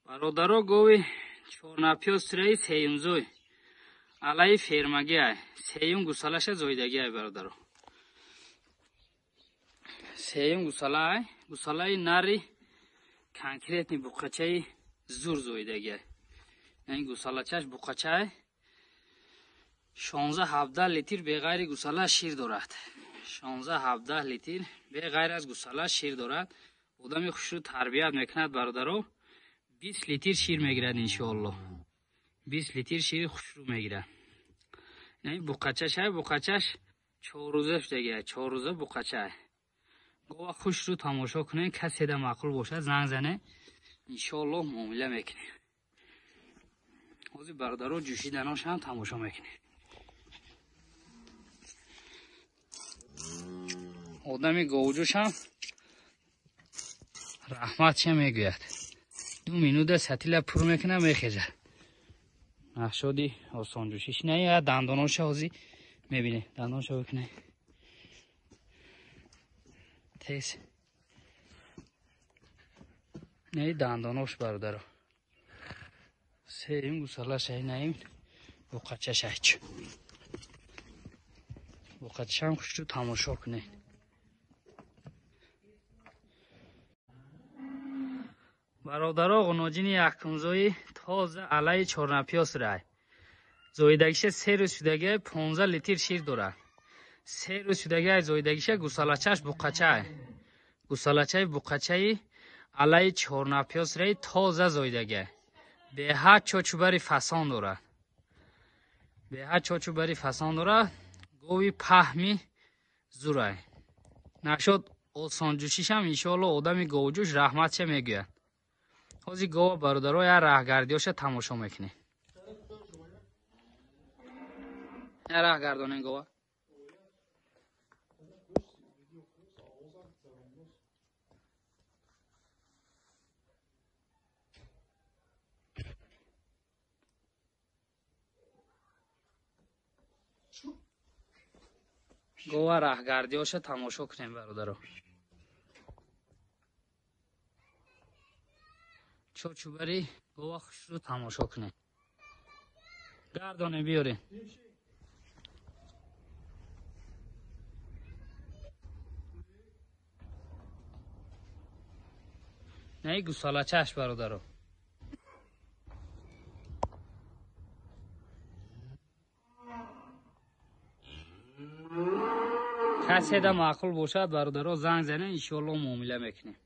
برادرها گوی چورنپیاس رئی سیون زوی علای فیرمگی های سیون گسالش زویدگی های برادرها سیون گساله های گساله نری کنکریتنی بقچه زور زویدگی های این گساله چش بقچه های 16-17 لیتر بغیر گساله شیر دارد 16-17 لیتر بغیر از گساله شیر دارد آدمی خوش رو تربیت میکند برادرها 20 لیتر شیر میگیرد انشاءالله 20 لیتر شیر خوش رو میگیرد این بقچهش های بقچهش 4 روزه دیگه 4 روزه بقچه گوه خوش رو تماشا کنه کسی ده معقول باشه زنگ زنه انشاءالله معامله میکنه حاضر برادرها جوشیدناش هم تماشا میکنه آدمی گوجوش هم رحمت چه میگوید 2 مینوت ستیل پر میکنه میخیزه نقشادی آسان جوشیش نه یا دنداناش حاضی میبینه دنداناش بکنه تیز نه دنداناش برادر سیم گوساله شای نیم بقچه شایچ بقچه هم خوش رو تماشا کنه برادرها غناجین یکمزوی تازه علی چورنپیاس رای زویدگیش 3 روز شدگی 15 لیتر شیر داره 3 روز شدگی زویدگیش گوسالچهش بقچه گوسالچه بقچه علی چورنپیاس رای تازه زویدگی به هر چوچوبری فسان داره به هر چوچوبری فسان داره گوی پهمی زوره نشد آسان جوشیش هم انشاءالله آدمی گوجوش رحمت چه میگوید حاضی گوه برادرها یا رهگردیاش تماشا میکنه یا رهگردانه گوه گوه رهگردیاش تماشا کنیم برادرها چوچوبری گوه خوش رو تماشا کنیم گردانه بیاریم نه گوساله چش برادرها کسی ده معقول باشد برادرها زنگ زنه انشاءالله معامله میکنیم